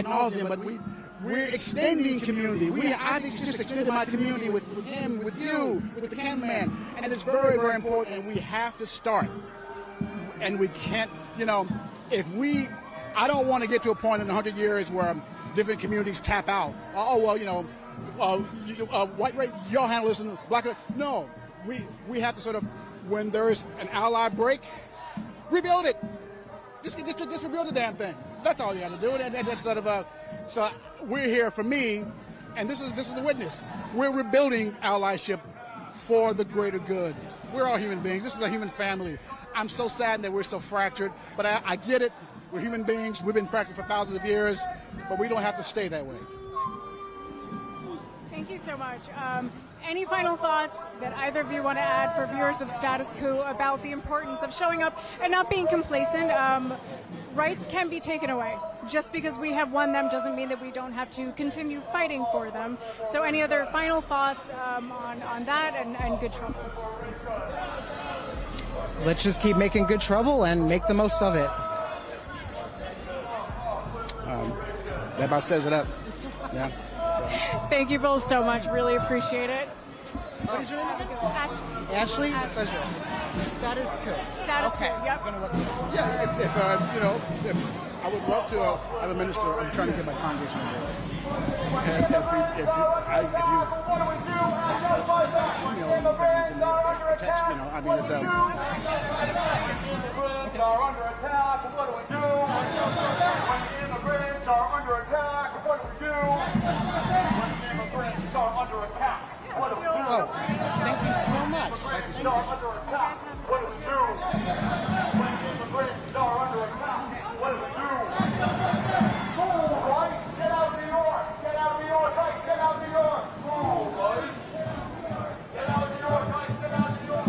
nauseam, but we're extending community. I just extended my community with him, with you, with the cameraman, and it's very, very important. And we have to start. And we can't, I don't want to get to a point in 100 years where different communities tap out. White race, y'all handle this, and black race. No, we have to sort of, when there's an ally break, rebuild it. Just rebuild the damn thing. That's all you got to do. And that's sort of so we're here for me, and this is the witness. We're rebuilding allyship for the greater good. We're all human beings. This is a human family. I'm so saddened that we're so fractured, but I get it. We're human beings. We've been fractured for thousands of years, but we don't have to stay that way. Thank you so much. Any final thoughts that either of you want to add for viewers of Status Coup about the importance of showing up and not being complacent? Rights can be taken away. Just because we have won them doesn't mean that we don't have to continue fighting for them. So any other final thoughts on that and good trouble? Let's just keep making good trouble and make the most of it. That about says it up. Yeah. Thank you both so much. Really appreciate it. What is your name again? Ashley? Pleasure. Status Coup. Status Coup, yep. Yeah, if I would love to have a minister. I'm trying to get my congregation involved. And if you text, I mean, it's immigrants are under attack, what do we do? When the immigrants are under attack, what do we do? When the immigrants are under attack, what do we do? Oh, thank you so much. Immigrants are under attack, what do we do? When the immigrants are under attack, what do we do? School rights, get out of New York, get out of New York, right, get out of New York. School rights, get out of New York, right, get out of New York.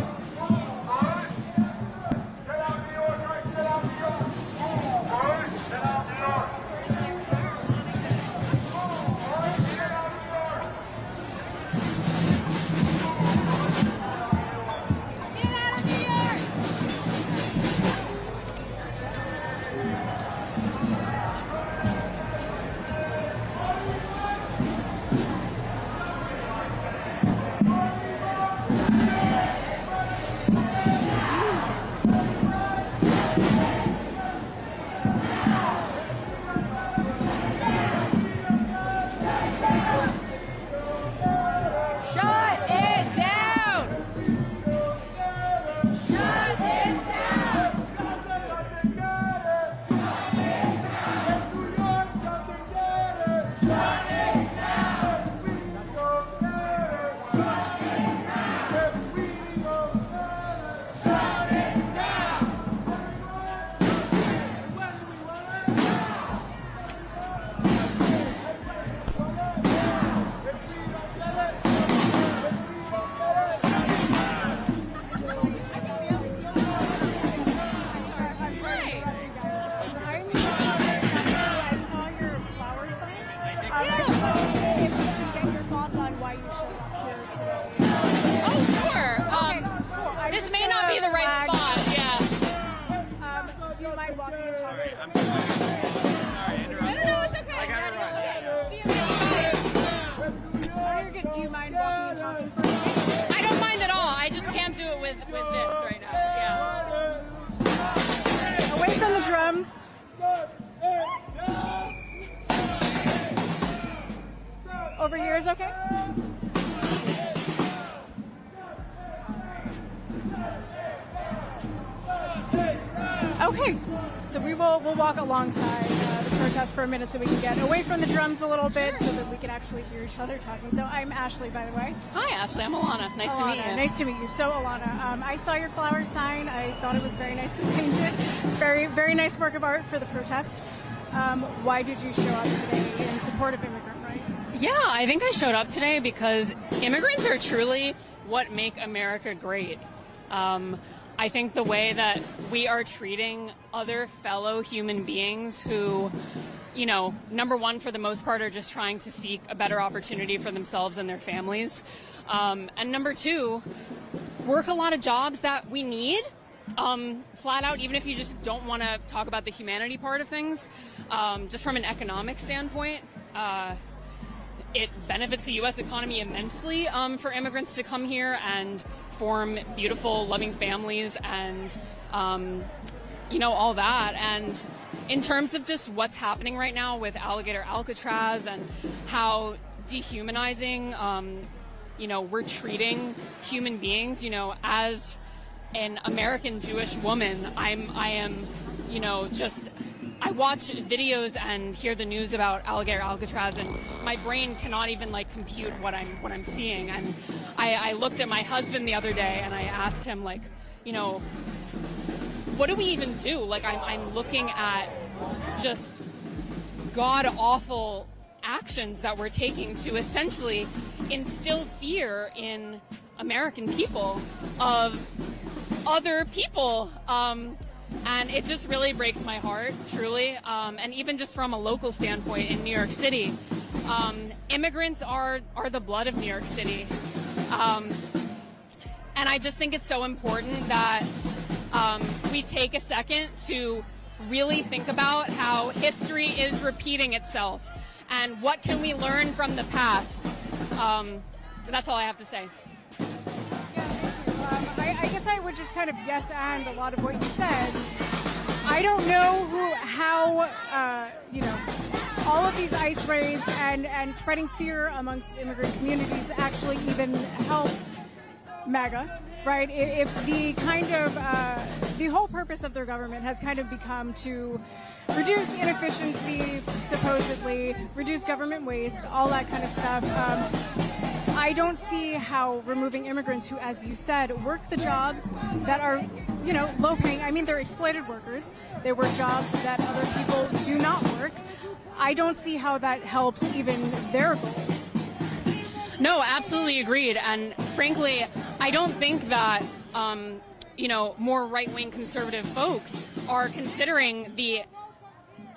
Over here is okay? Okay, so we'll walk alongside the protest for a minute so we can get away from the drums a little bit so that we can actually hear each other talking. So I'm Ashley, by the way. Hi, Ashley. I'm Alana. Nice to meet you. Nice to meet you. So, Alana, I saw your flower sign. I thought it was very nicely painted. Very, very nice work of art for the protest. Why did you show up today in support of immigrant rights? Yeah, I think I showed up today because immigrants are truly what make America great. I think the way that we are treating other fellow human beings who, number one, for the most part, are just trying to seek a better opportunity for themselves and their families. And number two, work a lot of jobs that we need, flat out, even if you just don't want to talk about the humanity part of things, just from an economic standpoint, it benefits the U.S. economy immensely for immigrants to come here and form beautiful, loving families and, all that. And in terms of just what's happening right now with Alligator Alcatraz and how dehumanizing, we're treating human beings, as an American Jewish woman, I watch videos and hear the news about Alligator Alcatraz, and my brain cannot even compute what I'm seeing. And I looked at my husband the other day and I asked him what do we even do? I'm looking at just god awful actions that we're taking to essentially instill fear in American people of other people. And it just really breaks my heart, truly. And even just from a local standpoint in New York City, immigrants are the blood of New York City. And I just think it's so important that we take a second to really think about how history is repeating itself and what can we learn from the past. That's all I have to say. I guess I would just kind of yes and a lot of what you said. I don't know how all of these ICE raids and spreading fear amongst immigrant communities actually even helps MAGA, right? If the kind of the whole purpose of their government has kind of become to reduce inefficiency, supposedly reduce government waste, all that kind of stuff. I don't see how removing immigrants who, as you said, work the jobs that are, low paying. I mean, they're exploited workers. They work jobs that other people do not work. I don't see how that helps even their goals. No, absolutely agreed. And frankly, I don't think that, more right-wing conservative folks are considering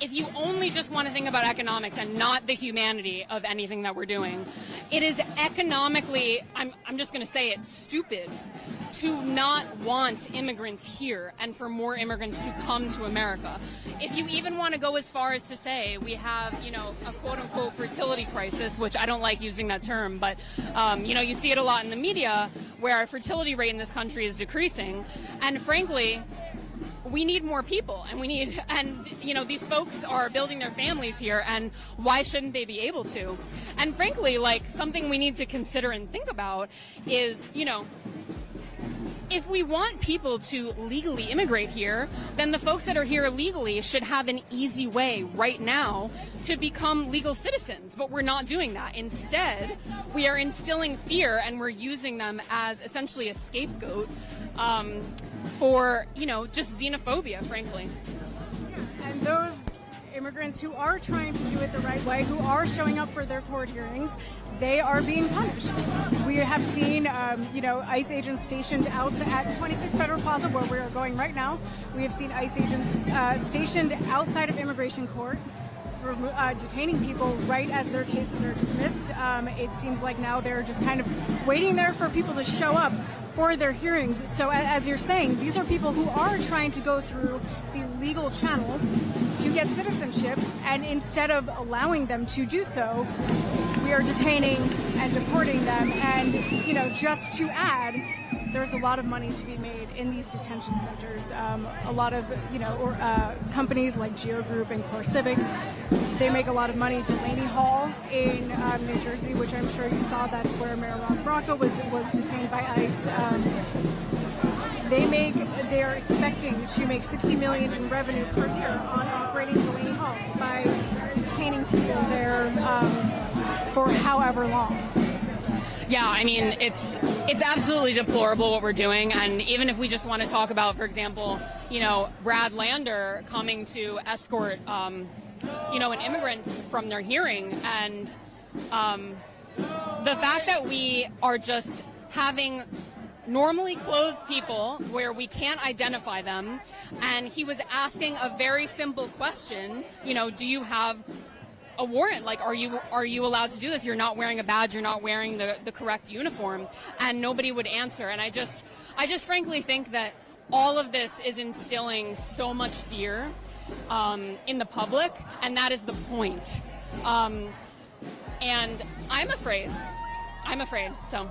if you only just want to think about economics and not the humanity of anything that we're doing, it is economically, I'm just going to say it, stupid to not want immigrants here and for more immigrants to come to America. If you even want to go as far as to say we have, a quote-unquote fertility crisis, which I don't like using that term, but, you see it a lot in the media where our fertility rate in this country is decreasing. And frankly, we need more people, and these folks are building their families here, and why shouldn't they be able to? And frankly, something we need to consider and think about is, if we want people to legally immigrate here, then the folks that are here illegally should have an easy way right now to become legal citizens. But we're not doing that. Instead, we are instilling fear and we're using them as essentially a scapegoat for, just xenophobia, frankly. And those immigrants who are trying to do it the right way, who are showing up for their court hearings, they are being punished. We have seen, ICE agents stationed out at 26 Federal Plaza, where we are going right now. We have seen ICE agents stationed outside of immigration court, detaining people right as their cases are dismissed. It seems like now they're just kind of waiting there for people to show up for their hearings. So as you're saying, these are people who are trying to go through the legal channels to get citizenship, and instead of allowing them to do so, we are detaining and deporting them. And, just to add, there's a lot of money to be made in these detention centers. A lot of, companies like Geo Group and CoreCivic, they make a lot of money. Delaney Hall in New Jersey, which I'm sure you saw, that's where Mayor Ross Bronco was detained by ICE. They're expecting to make $60 million in revenue per year on operating Delaney Hall by detaining people there for however long. Yeah, I mean, it's absolutely deplorable what we're doing. And even if we just want to talk about, for example, Brad Lander coming to escort, an immigrant from their hearing, and the fact that we are just having normally clothed people where we can't identify them, and he was asking a very simple question, do you have a warrant? Are you allowed to do this? You're not wearing a badge, you're not wearing the correct uniform, and nobody would answer. And I just frankly think that all of this is instilling so much fear in the public, and that is the point. And I'm afraid. So.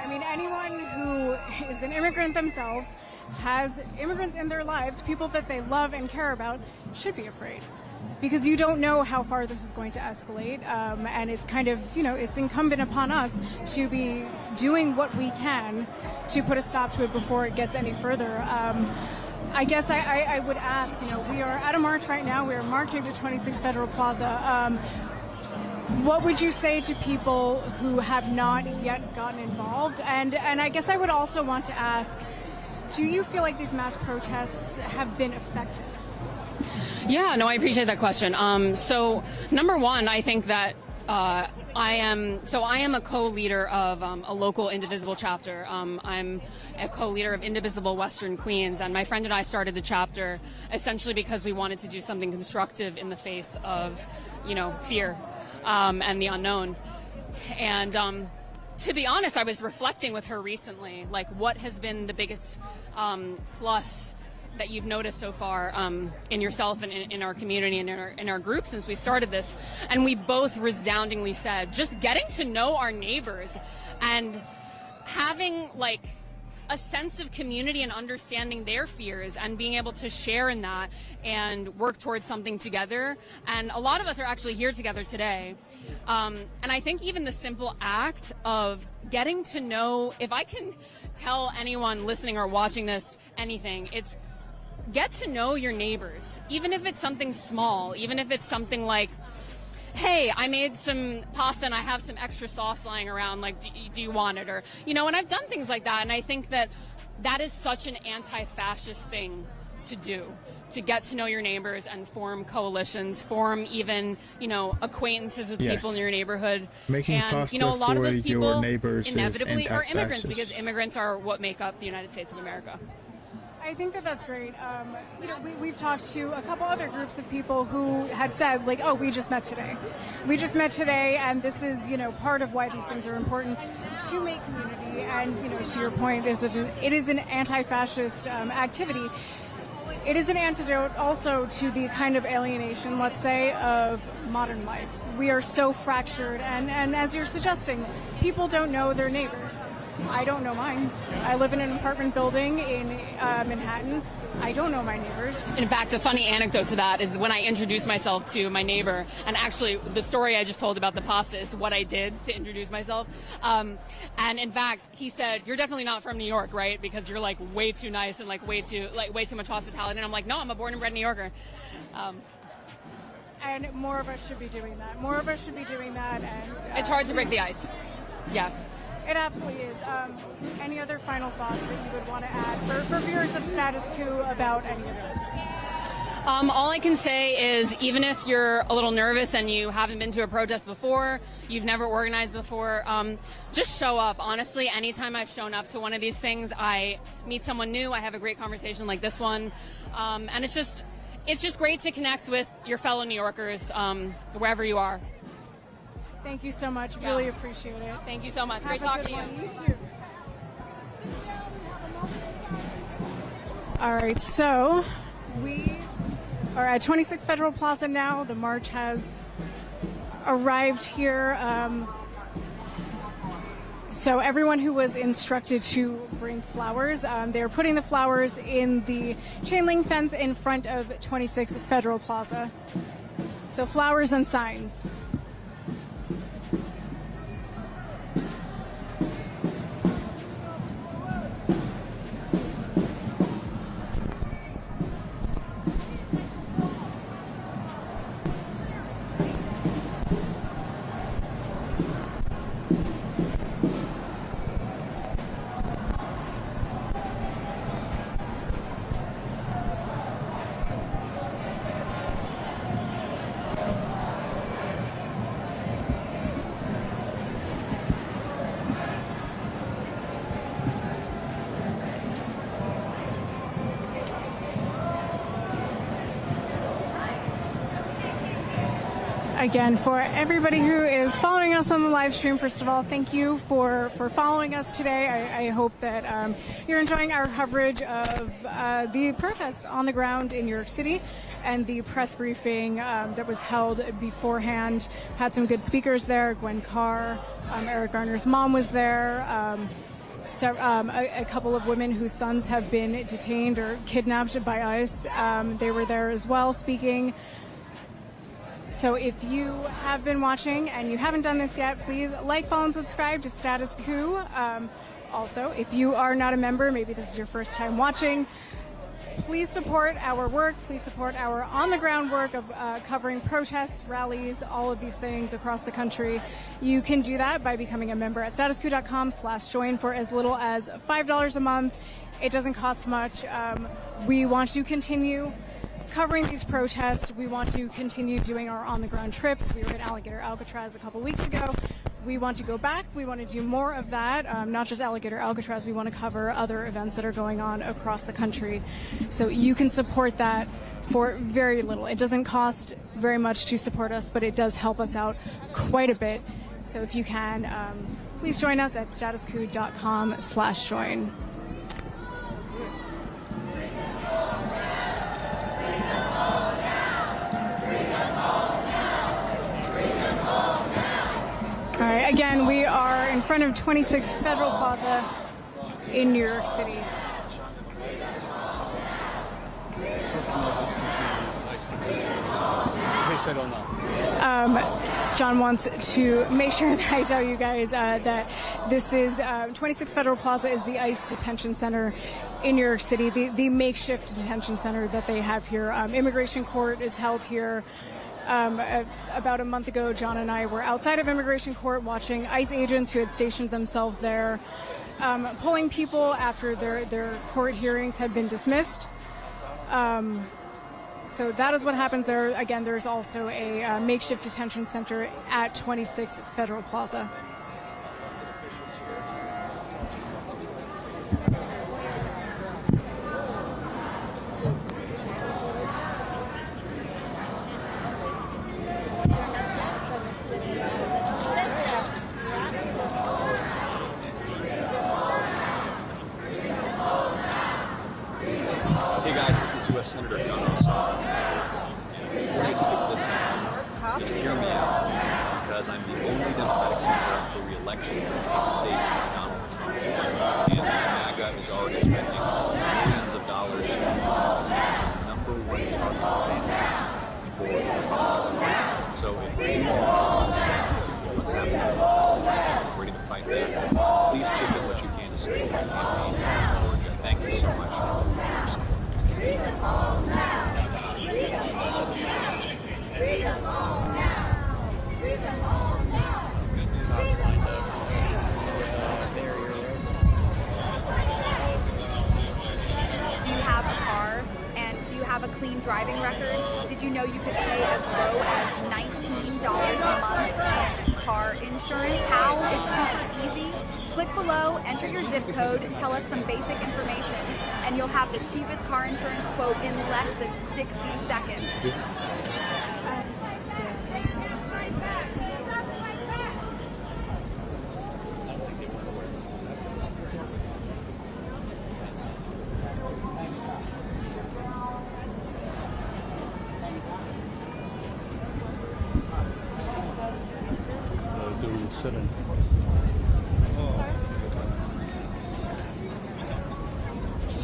I mean, anyone who is an immigrant themselves, has immigrants in their lives, people that they love and care about, should be afraid. Because you don't know how far this is going to escalate, and it's kind of, it's incumbent upon us to be doing what we can to put a stop to it before it gets any further. I guess I would ask, we are at a march right now. We are marching to 26 Federal Plaza. What would you say to people who have not yet gotten involved? And I guess I would also want to ask, do you feel like these mass protests have been effective? Yeah, no, I appreciate that question. So number one, I think that I am a co-leader of a local Indivisible chapter. I'm a co-leader of Indivisible Western Queens, and my friend and I started the chapter essentially because we wanted to do something constructive in the face of, fear and the unknown. And to be honest, I was reflecting with her recently, like what has been the biggest plus that you've noticed so far in yourself and in our community and in our group since we started this. And we both resoundingly said, just getting to know our neighbors and having like a sense of community and understanding their fears and being able to share in that and work towards something together. And a lot of us are actually here together today. And I think even the simple act of getting to know, if I can tell anyone listening or watching this anything, it's get to know your neighbors, even if it's something small, even if it's something like, hey, I made some pasta and I have some extra sauce lying around, like, do you want it? Or, and I've done things like that. And I think that that is such an anti-fascist thing to do, to get to know your neighbors and form coalitions, form even, acquaintances with people in your neighborhood. Making and, pasta a lot for of those people your neighbors inevitably is are immigrants, anti-fascist. because immigrants are what make up the United States of America. I think that's great. We've talked to a couple other groups of people who had said, like, oh, we just met today. We just met today, and this is, part of why these things are important to make community. And, to your point, it is an anti-fascist activity. It is an antidote also to the kind of alienation, let's say, of modern life. We are so fractured, and as you're suggesting, people don't know their neighbors. I don't know mine. I live in an apartment building in Manhattan. I don't know my neighbors. In fact, a funny anecdote to that is when I introduced myself to my neighbor, and actually the story I just told about the pasta is what I did to introduce myself. And in fact, he said, "You're definitely not from New York, right? Because you're like way too nice and like way too much hospitality." And I'm like, "No, I'm a born and bred New Yorker." And more of us should be doing that. More of us should be doing that. And it's hard to break the ice. Yeah. It absolutely is. Any other final thoughts that you would want to add for viewers of Status Coup about any of this? All I can say is, even if you're a little nervous and you haven't been to a protest before, you've never organized before, just show up. Honestly, anytime I've shown up to one of these things, I meet someone new, I have a great conversation like this one, and it's just great to connect with your fellow New Yorkers, wherever you are. Thank you so much. Really appreciate it. Thank you so much. Great Have a talking to good you. one. You too. All right, so we are at 26 Federal Plaza now. The march has arrived here. So everyone who was instructed to bring flowers, they're putting the flowers in the chain link fence in front of 26 Federal Plaza. So flowers and signs. again, for everybody who is following us on the live stream, first of all, thank you for following us today. I hope that you're enjoying our coverage of the protest on the ground in New York City and the press briefing that was held beforehand. Had some good speakers there. Gwen Carr, Eric Garner's mom was there. A couple of women whose sons have been detained or kidnapped by ICE. They were there as well speaking. So if you have been watching and you haven't done this yet, please like, follow, and subscribe to Status Coup. Also, if you are not a member, maybe this is your first time watching, please support our work. Please support our on-the-ground work of covering protests, rallies, all of these things across the country. You can do that by becoming a member at statuscoup.com/join for as little as $5 a month. It doesn't cost much. We want to continue covering these protests. We want to continue doing our on-the-ground trips. We were at Alligator Alcatraz a couple weeks ago. We want to go back. We want to do more of that, not just Alligator Alcatraz. We want to cover other events that are going on across the country. So you can support that for very little. It doesn't cost very much to support us, but it does help us out quite a bit. So if you can, please join us at statuscoup.com/join. All right, again, we are in front of 26 Federal Plaza in New York City. John wants to make sure that I tell you guys that this is 26 Federal Plaza is the ICE detention center in New York City, the makeshift detention center that they have here. Immigration court is held here. About a month ago, John and I were outside of immigration court watching ICE agents who had stationed themselves there, pulling people after their court hearings had been dismissed. So that is what happens there. Again, there's also a makeshift detention center at 26 Federal Plaza. Senator John Ossoff. Before you skip this now, just hear me out, because I'm the only Democratic senator up for re-election in the state of Donald Trump. And MAGA is already spending millions of dollars to the number one target for the Republican Party. So if you are upset with what's happening, we're ready to fight that. Please chip in what you can to support my campaign. Thank you so much. Do you have a car and do you have a clean driving record? Did you know you could pay as low as $19 a month in car insurance? How? It's super easy. Click below, enter your zip code, tell us some basic information, and you'll have the cheapest car insurance quote in less than 60 seconds. Sit-in.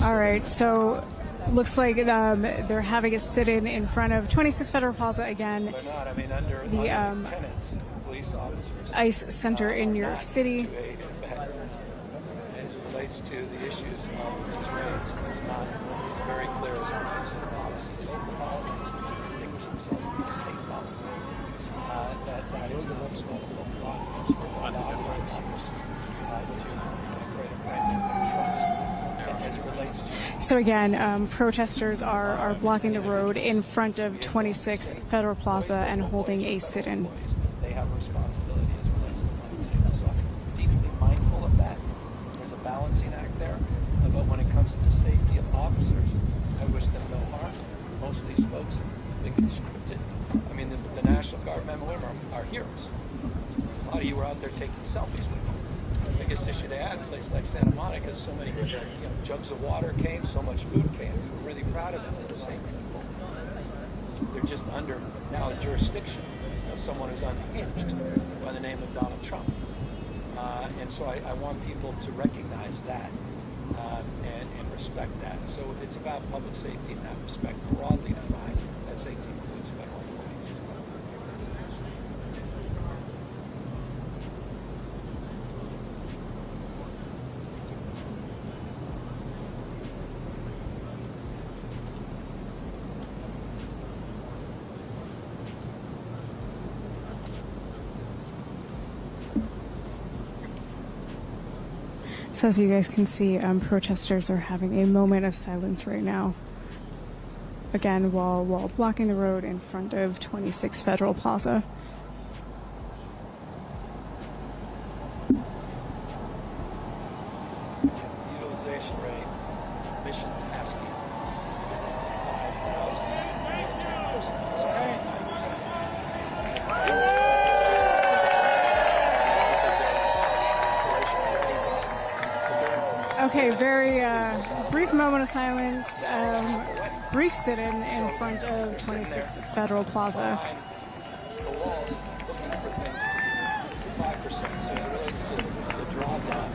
All right, so looks like they're having a sit-in in front of 26 Federal Plaza again. They're not. I mean, under the tenants, police officers, ICE Center in New York City. As it relates to the issues of these raids, it's not very clear as it relates to the policies, local policies, which distinguish themselves from the state policies. That is what local law enforcement operates to create a framework of trust. As it relates to So again, protesters are blocking the road in front of 26 Federal Plaza and holding a sit-in. They have a responsibility as it relates to the public safety. So I'm deeply mindful of that. There's a balancing act there. But when it comes to the safety of officers, I wish them no harm. Most of these folks have been conscripted I mean, the National Guard men and women are heroes. A lot of you were out there taking selfies with them. The biggest issue they had in a place like Santa Monica is so many jugs of water came, so much food came. We were really proud of them. They're the same people. They're just under now a jurisdiction of someone who's unhinged by the name of Donald Trump. And so I want people to recognize that and respect that. So it's about public safety in that respect, broadly defined. That safety includes federal employees as well. So as you guys can see, protesters are having a moment of silence right now. Again, while blocking the road in front of 26 Federal Plaza. Utilization rate, mission tasking, 5,000. Okay, very brief moment of silence, brief sit-in in front of 26 Federal Plaza. The walls looking for things to 5%, so it relates to the drawdown.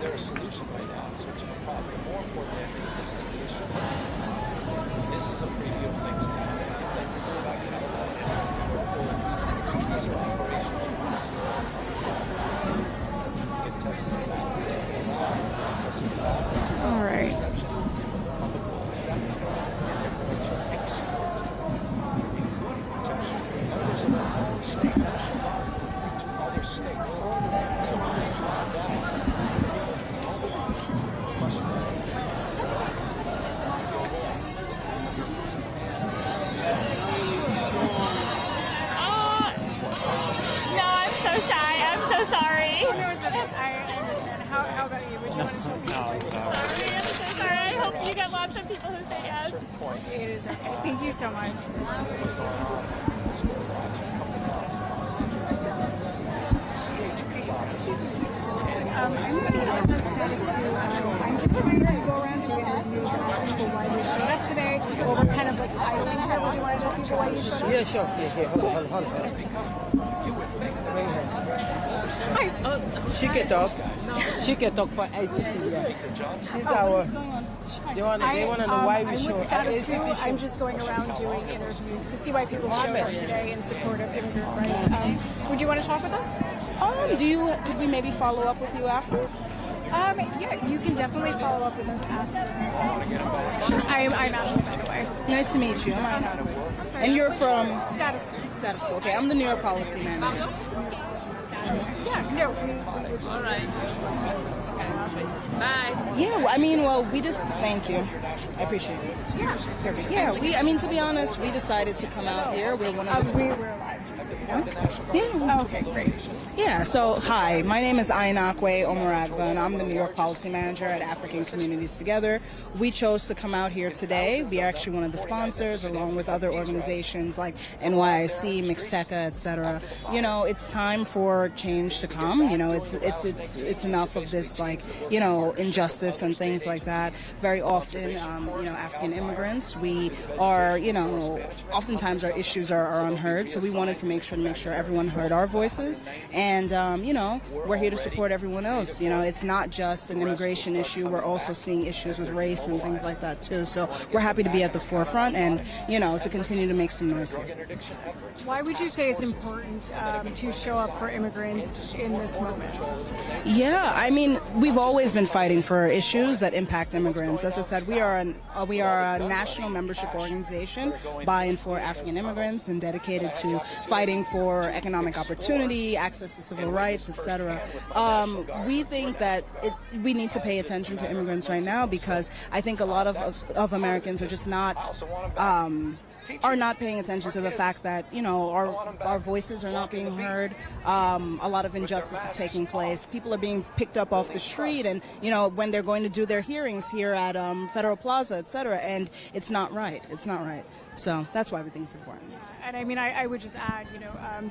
They're a solution right now in search of a problem. But more importantly, I think this is the issue. This is a preview of things to come. I think this is about California. We're full of these. These are operations you want to see. Get tested about All right. public will accept, and they're going to export, including protection for members of our own state National Guard to other states. So when they draw down, the question is, No, I'm so shy. I'm so sorry. Oh, no, it's okay. I understand. How about you? Would you want to show people? I'm so sorry. I hope you get lots of people who say yes. certain points, It is okay. Thank you so much. what's going on, this is going on to a couple of blocks in Los Angeles. CHP office. I'm just going to go around to interviews and ask people why they showed up today, or what kind of like items here. Would you want to tell people why you showed up? Yeah, sure. Yeah. Hold on. She can talk. She can talk for ICT. She's our. They want to know why we I'm show with Status Quo. ICT. I'm just going around doing interviews to see why people showed up today in support of immigrant rights. Would you want to talk with us? Could we maybe follow up with you after? Yeah, you can definitely follow up with us after. I'm Ashley, by the way. Nice to meet you. I'm Aina. And you're from Status Quo. Status Quo. Okay, I'm the New York policy manager. Yeah, no. All right. Bye. Yeah, we just thank you. I appreciate it. Yeah. Perfect. Yeah, to be honest, we decided to come out here. We're one of the We were live just so you know. Yeah. Okay, great. Yeah, so hi, my name is Ainakwe Omaragba, and I'm the New York policy manager at African Communities Together. We chose to come out here today. We are actually one of the sponsors, along with other organizations like NYIC, Mixteca, etc. It's time for change to come. It's enough of this, injustice and things like that. Very often, African immigrants, we are, oftentimes our issues are unheard, so we wanted to make sure everyone heard our voices. And, we're here to support everyone else. It's not just an immigration issue. We're also seeing issues with race and things like that, too. So we're happy to be at the forefront and, to continue to make some noise here. Why would you say it's important to show up for immigrants in this moment? Yeah, we've always been fighting for issues that impact immigrants. As I said, we are a national membership organization by and for African immigrants and dedicated to fighting for economic opportunity, access to civil rights, etc. We think that we need to pay attention to immigrants right now because I think a lot of Americans are just are not paying attention to the fact that our voices are not being heard. A lot of injustice is taking place. People are being picked up off the street, and when they're going to do their hearings here at Federal Plaza, etc. And it's not right. It's not right. So that's why we think it's important. And I mean, I would just add,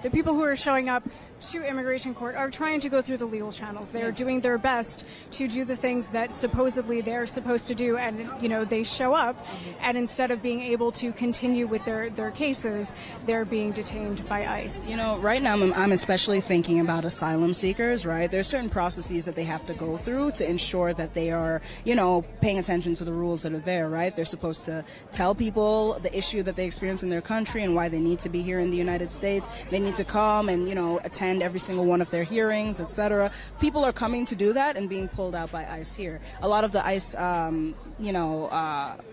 the people who are showing up to immigration court are trying to go through the legal channels. They are doing their best to do the things that supposedly they're supposed to do, and they show up, and instead of being able to continue with their cases, they're being detained by ICE. Right now I'm especially thinking about asylum seekers, right? There's certain processes that they have to go through to ensure that they are, paying attention to the rules that are there, right? They're supposed to tell people the issue that they experience in their country and why they need to be here in the United States. They need to come and, attend every single one of their hearings, etc. People are coming to do that and being pulled out by ICE here. A lot of the ICE,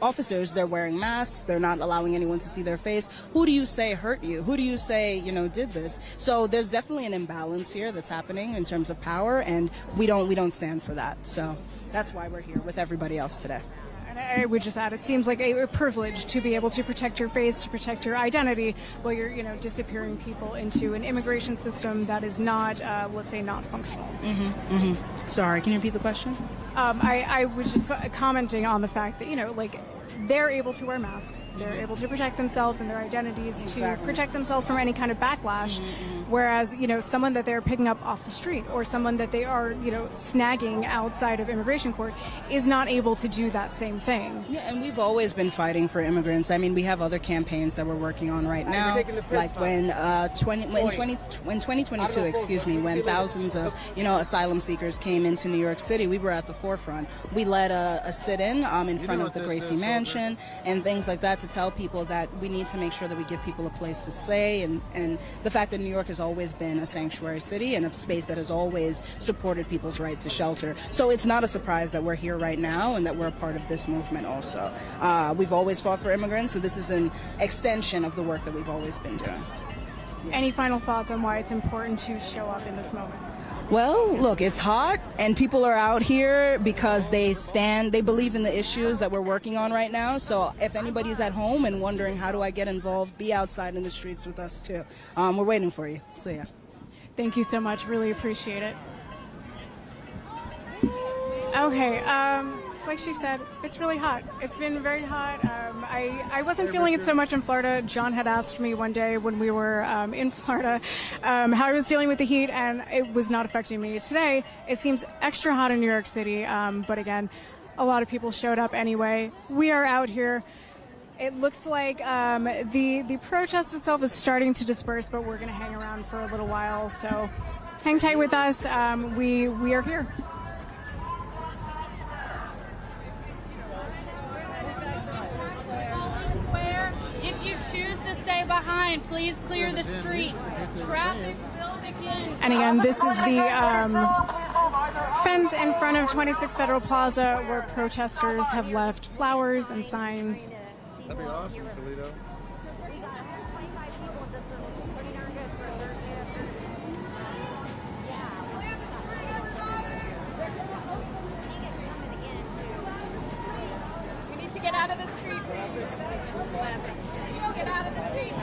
officers, they're wearing masks. They're not allowing anyone to see their face. Who do you say hurt you? Who do you say, did this? So there's definitely an imbalance here that's happening in terms of power, and we don't stand for that. So that's why we're here with everybody else today. And I would just add, it seems like a privilege to be able to protect your face, to protect your identity, while you're, disappearing people into an immigration system that is not, let's say, not functional. Sorry, can you repeat the question? I was just commenting on the fact that, they're able to wear masks. They're able to protect themselves and their identities to protect themselves from any kind of backlash. Whereas, someone that they're picking up off the street or someone that they are, snagging outside of immigration court is not able to do that same thing. Yeah, and we've always been fighting for immigrants. I mean, we have other campaigns that we're working on right now. Like when 2022, when thousands of, asylum seekers came into New York City, we were at the forefront. We led a sit-in in front of the Gracie Mansion and things like that to tell people that we need to make sure that we give people a place to stay, and the fact that New York has always been a sanctuary city and a space that has always supported people's right to shelter. So it's not a surprise that we're here right now and that we're a part of this movement also. We've always fought for immigrants, so this is an extension of the work that we've always been doing. Any final thoughts on why it's important to show up in this moment? Well, look, it's hot, and people are out here because they believe in the issues that we're working on right now. So if anybody's at home and wondering how do I get involved, be outside in the streets with us too. We're waiting for you. So yeah. Thank you so much. Really appreciate it. Okay, like she said, it's really hot. It's been very hot. I wasn't feeling it so much in Florida. John had asked me one day when we were in Florida how I was dealing with the heat, and it was not affecting me. Today, it seems extra hot in New York City, but again, a lot of people showed up anyway. We are out here. It looks like the protest itself is starting to disperse, but we're going to hang around for a little while, so hang tight with us. We are here. If you choose to stay behind, please clear the streets. Traffic will begin. And again, this is the fence in front of 26 Federal Plaza where protesters have left flowers and signs. That'd be awesome, Toledo. We need to get out of the street. Get out of the street.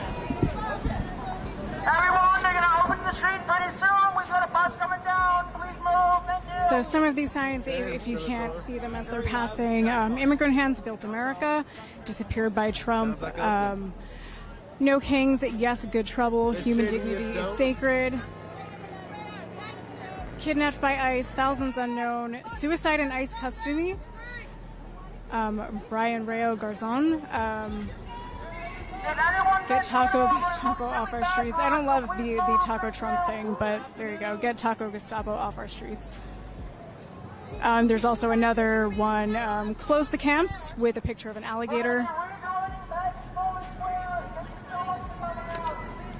Everyone, they're going to open the street pretty soon. We've got a bus coming down. Please move. Thank you. So some of these signs, if you can't see them as they're passing, Immigrant Hands Built America, Disappeared by Trump, No Kings, Yes, Good Trouble, Human Dignity is Sacred, Kidnapped by ICE, Thousands Unknown, Suicide in ICE Custody, Brian Rayo Garzon, Get Taco Gestapo Off Our Streets. I don't love the Taco Trump thing, but there you go. Get Taco Gestapo Off Our Streets. There's also another one, Close the Camps, with a picture of an alligator.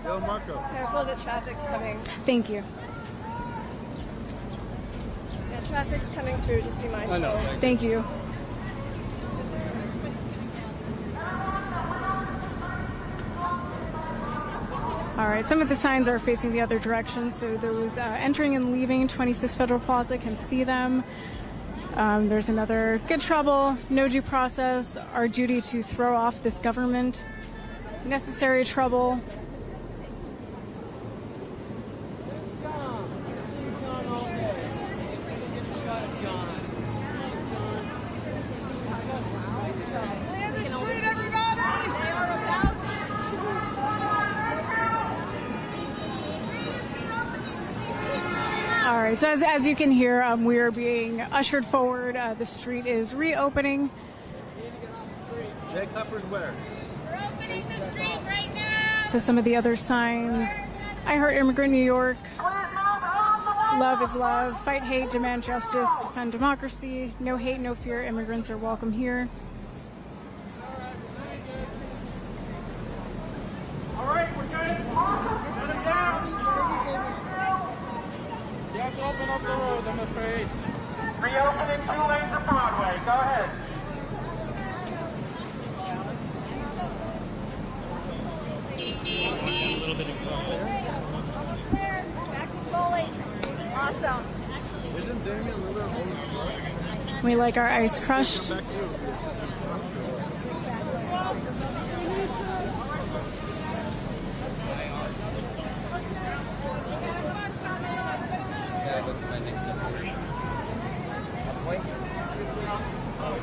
Yo, Marco. Careful, the traffic's coming. Thank you. Yeah, traffic's coming through. Just be mindful. I know. Thank you. All right, some of the signs are facing the other direction, so those entering and leaving 26 Federal Plaza can see them. There's another Good Trouble, No Due Process, Our Duty to Throw Off This Government, Necessary Trouble. All right, so as you can hear, we are being ushered forward. The street is reopening. Jay Cuppers where? We're opening the street right now. So some of the other signs: I Heart Immigrant New York, Love is Love, Fight Hate, Demand Justice, Defend Democracy, No Hate, No Fear, Immigrants are welcome here. All right, we're good. Shut it down. You have to open up the road, I'm afraid. Reopening 2 lanes of Broadway. Go ahead. A little bit across there. Back to Foley. Awesome. Isn't Damian Lillard We like our ice crushed. back to you?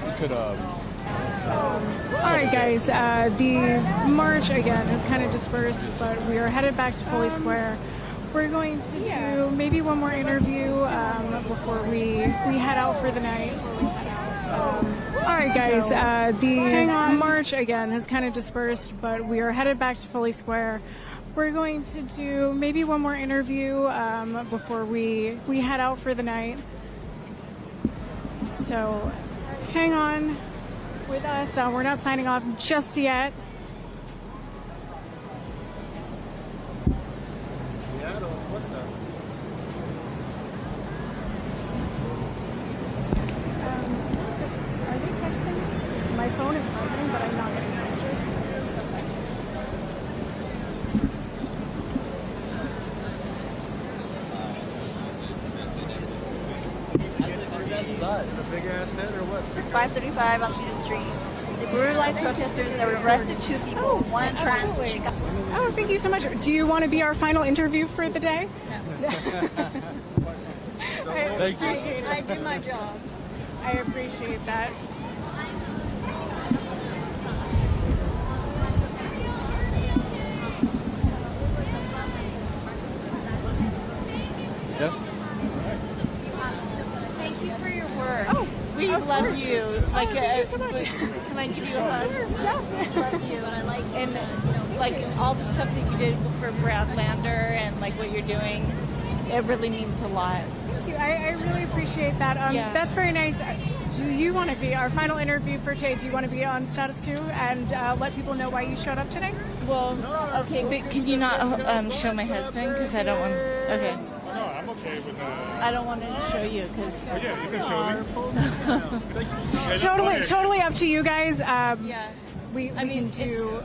You could, All right, guys. The march again is kind of dispersed, but we are headed back to Foley Square. We're going to do maybe one more interview before we head out for the night. All right, guys. The march again has kind of dispersed, but we are headed back to Foley Square. We're going to do maybe one more interview before we head out for the night. So hang on with us. We're not signing off just yet. Seattle, what the? Are they texting? My phone is buzzing, but I'm not getting messages. A big ass head or what? 535 on Cedar Street. The brutalized protesters that were arrested 2 people, one trans chick. Oh, thank you so much. Do you want to be our final interview for the day? Thank you. I do my job. I appreciate that. Yeah. Thank you for your work. Oh, we of love course. you. Like, thank you so much. Can I give you a hug? Yes. I love you, and I like, and like all the stuff that you did for Brad Lander, and like what you're doing. It really means a lot. Thank you. I really appreciate that. Yeah. That's very nice. Do you want to be our final interview for today? Do you want to be on Status Quo and let people know why you showed up today? Well, okay, but can you not show my husband? Because I don't want. Okay. No, I'm okay with I don't want to show you because. Oh, yeah, you can show me. Totally up to you guys. Yeah. We can do.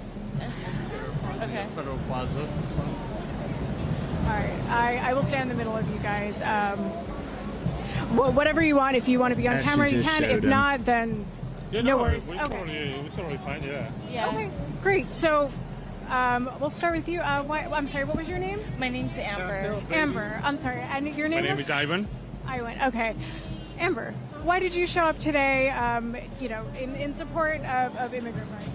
Okay. Federal Plaza. All right, I will stand in the middle of you guys. Whatever you want. If you want to be on camera, you can. If not, then no worries. We're Okay. totally fine, yeah. Yeah. Okay, great. So we'll start with you. I'm sorry, what was your name? My name's Amber. Amber. I'm sorry. And your name My name was? is Ivan. Iwan. Okay. Amber, why did you show up today, in support of immigrant rights?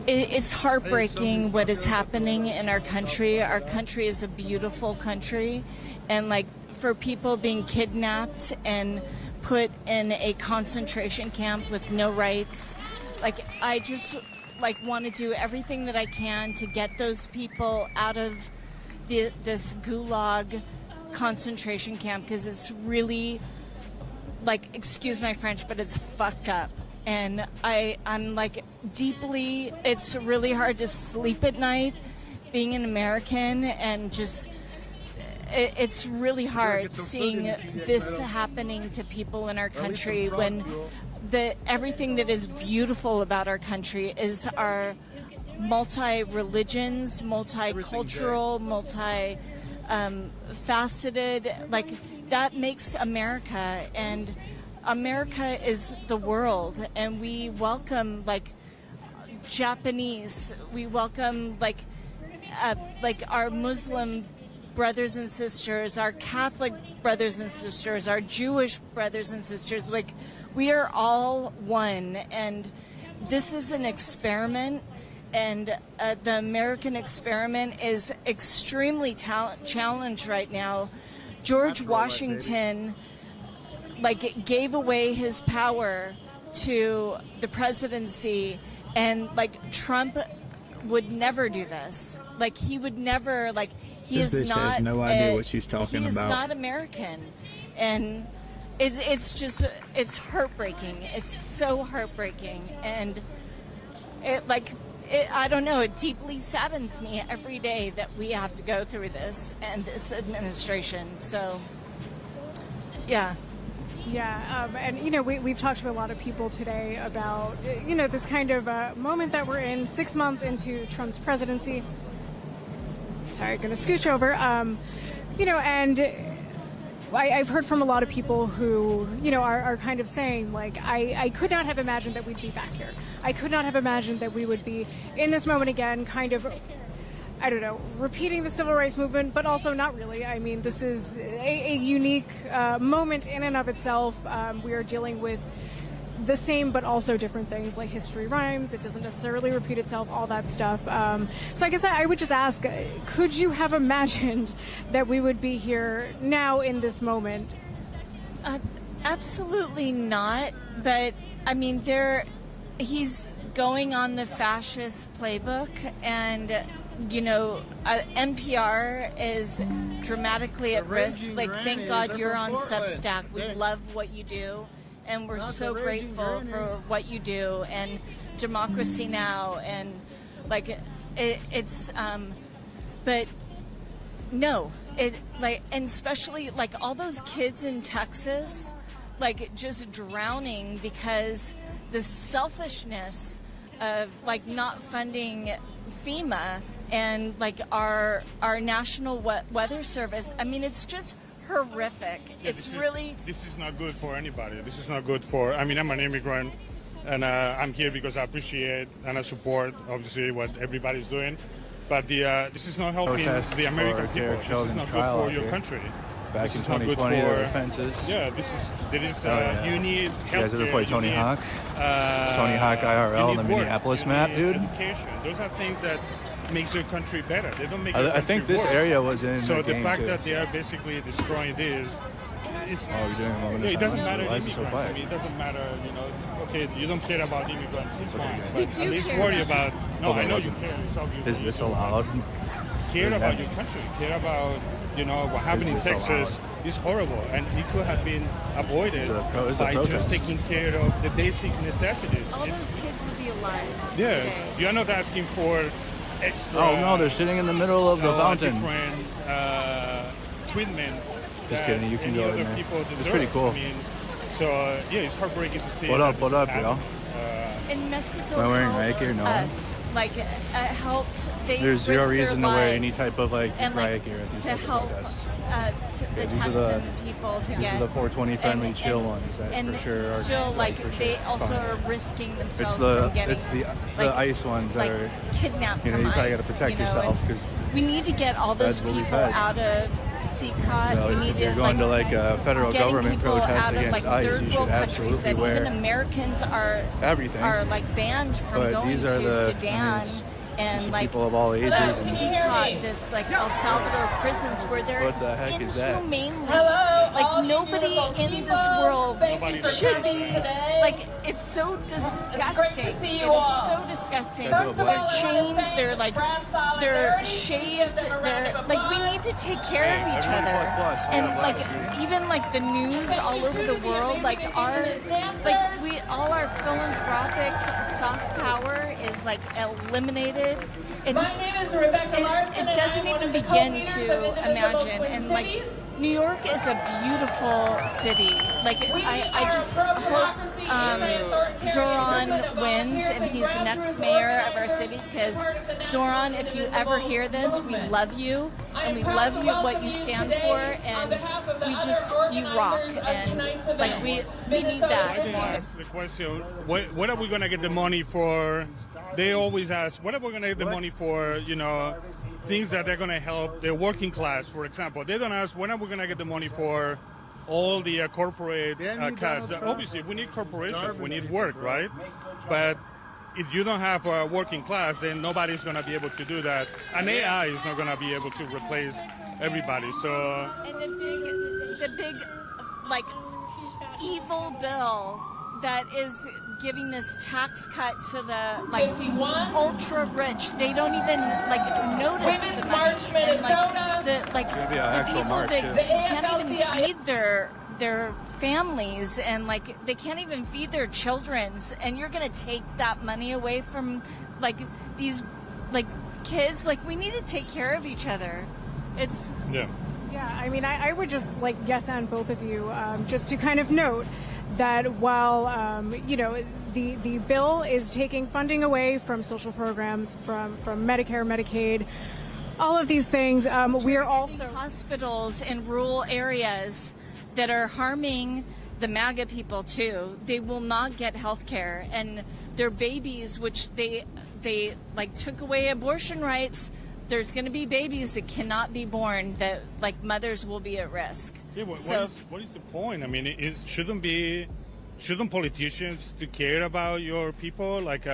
It's heartbreaking what is happening in our country. Our country is a beautiful country, and like for people being kidnapped and put in a concentration camp with no rights, like I just want to do everything that I can to get those people out of this gulag concentration camp, because it's really, like, excuse my French, but it's fucked up. And I'm like deeply, it's really hard to sleep at night being an American, and just, it's really hard seeing this happening to people in our country when everything that is beautiful about our country is our multi-religions, multicultural, multi-faceted, like that makes America. And America is the world, and we welcome like Japanese, we welcome like our Muslim brothers and sisters, our Catholic brothers and sisters, our Jewish brothers and sisters. Like, we are all one, and this is an experiment, and the American experiment is extremely challenged right now George Washington like gave away his power to the presidency, and like Trump would never do this. Like he would never, like he This is bitch not has no idea what she's talking he is about. not American. And it's just, it's heartbreaking. It's so heartbreaking. And I don't know, it deeply saddens me every day that we have to go through this and this administration. So, yeah. Yeah, and you know, we've talked to a lot of people today about, you know, this kind of moment that we're in 6 months into Trump's presidency. Sorry, going to scooch over. You know, and I've heard from a lot of people who, you know, are kind of saying, like, I could not have imagined that we'd be back here. I could not have imagined that we would be in this moment again, kind of, I don't know, repeating the civil rights movement, but also not really. I mean, this is a unique moment in and of itself. We are dealing with the same but also different things, like history rhymes. It doesn't necessarily repeat itself, all that stuff. So I guess I would just ask, could you have imagined that we would be here now in this moment? Absolutely not. But, I mean, he's going on the fascist playbook, and you know, NPR is dramatically at risk. Like, thank God you're on Substack. We love what you do, and we're so grateful for what you do, and Democracy Now! And like, it's but no, and especially like all those kids in Texas, like just drowning because the selfishness of like not funding FEMA and like our National Weather Service. I mean, it's just horrific. Yeah, this is not good for anybody. This is not good for, I mean, I'm an immigrant, and I'm here because I appreciate and I support obviously what everybody's doing, but this is not helping the American people. This is not good for your country. Back in 2020, there were fences. Yeah, you need help. You guys ever play Tony Hawk? Tony Hawk IRL, the Minneapolis map, dude? Education. Those are things that makes your country better. They don't make I think this area was in so the game fact too. that they are basically destroying this, it's, you're doing a moment of it doesn't silence? matter Why is it so immigrants. quiet? I mean, it doesn't matter, you know, okay, you don't care about immigrants, it's fine, We but do at least care worry about about, no, Hold I on, know you listen. care, it's obviously. Is this allowed? Care What does about that your mean? country, care about, you know, what happened in this Texas is horrible, and it could have been avoided It's a by protest. just taking care of the basic necessities. All those kids would be alive Yeah, today. you're not asking for extra. Oh no, they're sitting in the middle of the fountain. Different treatment. Just that kidding, you can any go other in there. people It's deserve. pretty cool. I mean, so yeah, it's heartbreaking to see. What that up, this what is up, happening. y'all? And Mexico Am I wearing helped Nike or no? us. Like, helped. They There's zero risked their reason to wear any lives type of like and, riot gear at these to type of help protests. the these are Texan the- people to These get are the 420 friendly and- chill and- ones that and for sure are still like for they sure also fine. are risking themselves It's the from getting the ice ones that like are kidnapped you know from you probably got ICE, to protect you know, yourself and because we need to get all those feds will be people feds. out of CCOT. So we need if to you're going to like a federal getting government people protest out of, against like, ICE, third you should world countries absolutely that wear even Americans are everything. are like banned from But going these to are the Sudan. these And like people of all ages. And CCOT, this like El Salvador prisons where they're What the heck is that? inhumanely, Hello, like all you nobody beautiful in people. this world Thank you for should coming be today. like. It's so disgusting. great to see you It is all. so disgusting. First of all, I They're wanna chained. thank They're like Brass they're Solidarity. shaved. Give them a round They're of like we applause. need to take care of each other. And like even like the news all over the world, like our like we all our philanthropic soft power is like eliminated. It's, My name is Rebecca Larson, it and doesn't I'm one even of the begin co-leaders of to Indivisible imagine. Twin And like Cities. New York is a beautiful city. Like We I are just pro-democracy, hope anti-authoritarian Zoran movement of wins volunteers and he's the and next grassroots mayor of our organizers city in because support of the National Zoran, if you ever Indivisible hear this, we movement. love you I and am we proud love to you welcome what you you stand today for on and behalf of the we other just you rock organizers of and tonight's like event. we need Minnesota that I think more. that's the question. What are we going to get the money for? They always ask, what are we going to get the money for, you know, things that they're going to help the working class, for example. They don't ask, when are we going to get the money for all the corporate class? Obviously, we need corporations, we need work, right? But if you don't have a working class, then nobody's going to be able to do that. And AI is not going to be able to replace everybody. So And the big, like, evil bill that is giving this tax cut to the, like, 51. ultra rich. They don't even, like, notice Women's the money. March, And, Minnesota. It's gonna be an actual march, that too. can't even AFL-CIO. feed their families, and, like, they can't even feed their children's, and you're gonna take that money away from, like, these, like, kids. Like, we need to take care of each other. It's yeah. Yeah, I mean, I would just like yes and both of you, just to kind of note that while you know the bill is taking funding away from social programs, from Medicare, Medicaid, all of these things, we are also hospitals in rural areas that are harming the MAGA people too. They will not get health care, and their babies, which they like took away abortion rights. There's going to be babies that cannot be born, that like mothers will be at risk. Yeah, what is the point? I mean, shouldn't politicians to care about your people, like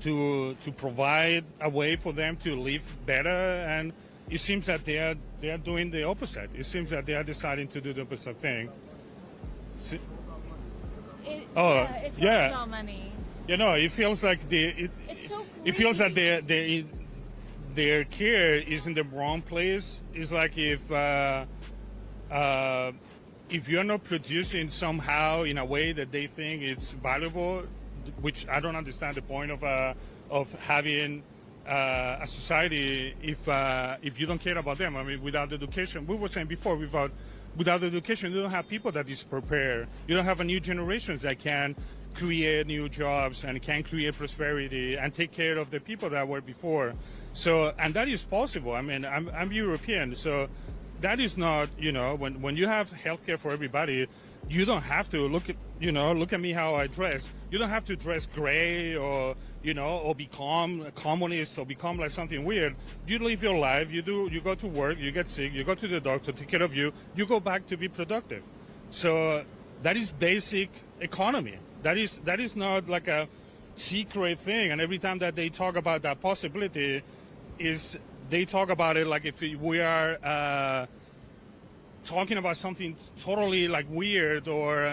to provide a way for them to live better? And it seems that they are doing the opposite. It seems that they are deciding to do the opposite thing. It's all about money. You know, it feels like It's so it feels that their care is in the wrong place. It's like if you're not producing somehow in a way that they think it's valuable, which I don't understand the point of having a society if you don't care about them. I mean, without education, we were saying before, without education, you don't have people that is prepared. You don't have a new generations that can create new jobs and can create prosperity and take care of the people that were before. So, and that is possible. I mean, I'm European, so that is not, you know, when you have healthcare for everybody, you don't have to look at me how I dress. You don't have to dress gray or, you know, or become a communist or become like something weird. You live your life. You go to work. You get sick. You go to the doctor, take care of you. You go back to be productive. So that is basic economy. That is not like a secret thing. And every time that they talk about that possibility, they talk about it like if we are talking about something totally like weird or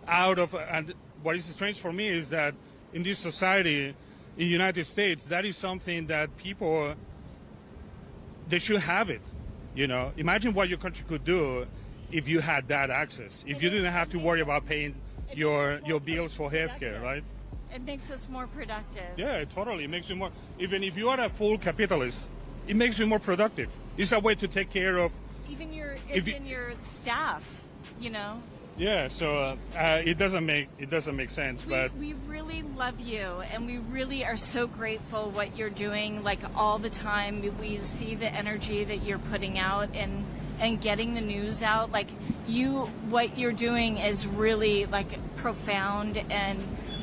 out of. And what is strange for me is that in this society, in the United States, that is something that people, they should have it. You know, imagine what your country could do if you had that access. If you didn't have to worry about paying your bills for healthcare, right? It makes us more productive. Yeah, it totally makes you more. Even if you are a full capitalist, it makes you more productive. It's a way to take care of Even your staff, you know. Yeah, so it doesn't make sense. But we really love you, and we really are so grateful what you're doing. Like all the time, we see the energy that you're putting out and getting the news out. Like what you're doing is really like profound, and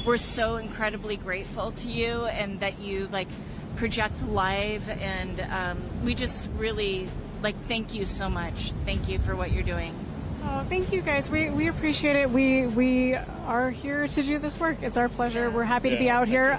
we're so incredibly grateful to you, and that you like project live, and we just really like thank you so much. Thank you for what you're doing. Oh, thank you guys. We appreciate it. We are here to do this work. It's our pleasure. We're happy to be out here.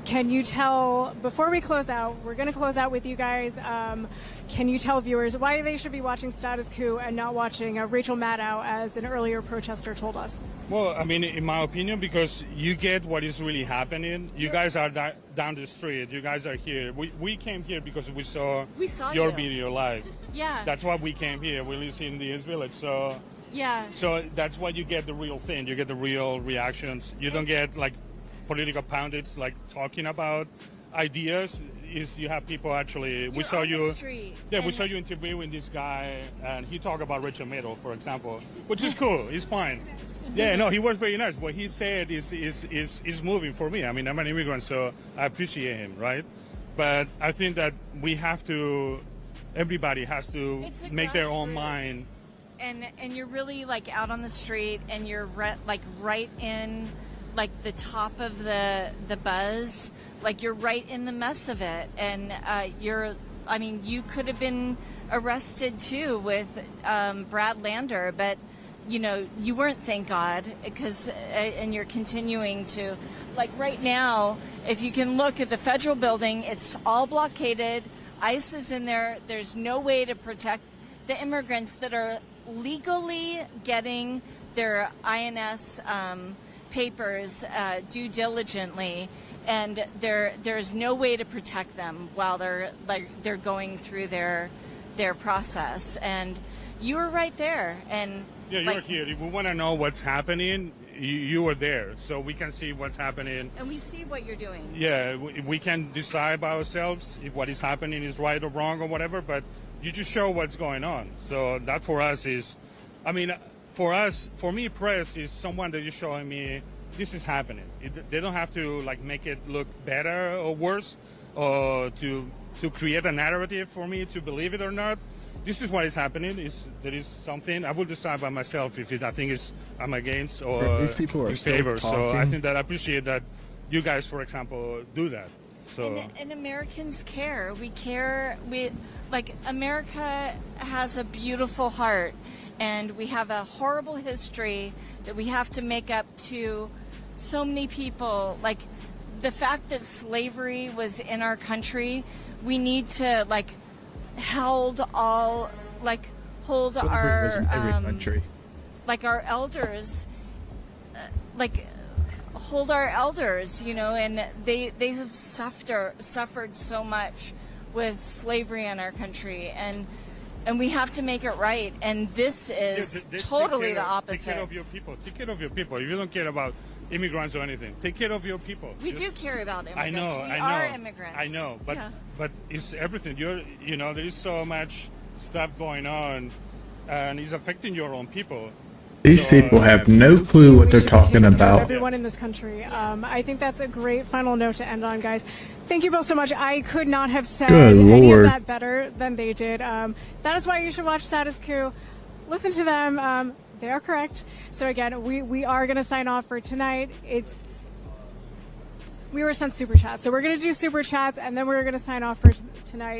Can you tell, before we close out, we're going to close out with you guys. Can you tell viewers why they should be watching Status Coup and not watching Rachel Maddow, as an earlier protester told us? Well, I mean, in my opinion, because you get what is really happening. You guys are down the street. You guys are here. We came here because we saw your video live. Yeah. That's why we came here. We live in the East Village, so yeah. So that's why you get the real thing. You get the real reactions. You don't get like political pundits like talking about ideas. Is you have people actually. We saw you. Yeah, we saw you interviewing this guy, and he talked about Rachel Maddow, for example, which is cool. It's fine. Yeah, no, he was very nice. What he said is moving for me. I mean, I'm an immigrant, so I appreciate him, right? But I think that we have to. Everybody has to make their own mind. And you're really like out on the street, and you're right in like the top of the buzz. Like you're right in the mess of it, and you could have been arrested too with Brad Lander, but you know you weren't, thank God, because and you're continuing to, like right now, if you can look at the federal building, it's all blockaded ICE is in there. There's no way to protect the immigrants that are legally getting their INS papers due diligently, and there's no way to protect them while they're going through their process. And you were right there, and yeah, you're here. If we want to know what's happening, you were there, so we can see what's happening. And we see what you're doing. Yeah, we can decide by ourselves if what is happening is right or wrong or whatever, but you just show what's going on. So that for us is, I mean, for me, press is someone that is showing me this is happening. They don't have to like make it look better or worse, or to create a narrative for me to believe it or not. This is what is happening. There is something I will decide by myself if I think I'm against or these people are in still favor. talking. So I think that I appreciate that you guys, for example, do that. So and Americans care. We care. America has a beautiful heart, and we have a horrible history that we have to make up to so many people. Like the fact that slavery was in our country, we need to hold our was in every country. Our elders, hold our elders, and they've suffered so much with slavery in our country, and we have to make it right. And this is totally the opposite. Take care of your people. Take care of your people. If you don't care about immigrants or anything, take care of your people. We do care about immigrants. I know. We are immigrants. I know, but yeah. But it's everything. There is so much stuff going on, and it's affecting your own people. These people have no clue what they're talking about. Everyone in this country. I think that's a great final note to end on, guys. Thank you both so much. I could not have said any of that better than they did. That is why you should watch Status Coup. Listen to them. They are correct. So again, we are going to sign off for tonight. We were sent super chats, so we're going to do super chats, and then we're going to sign off for tonight.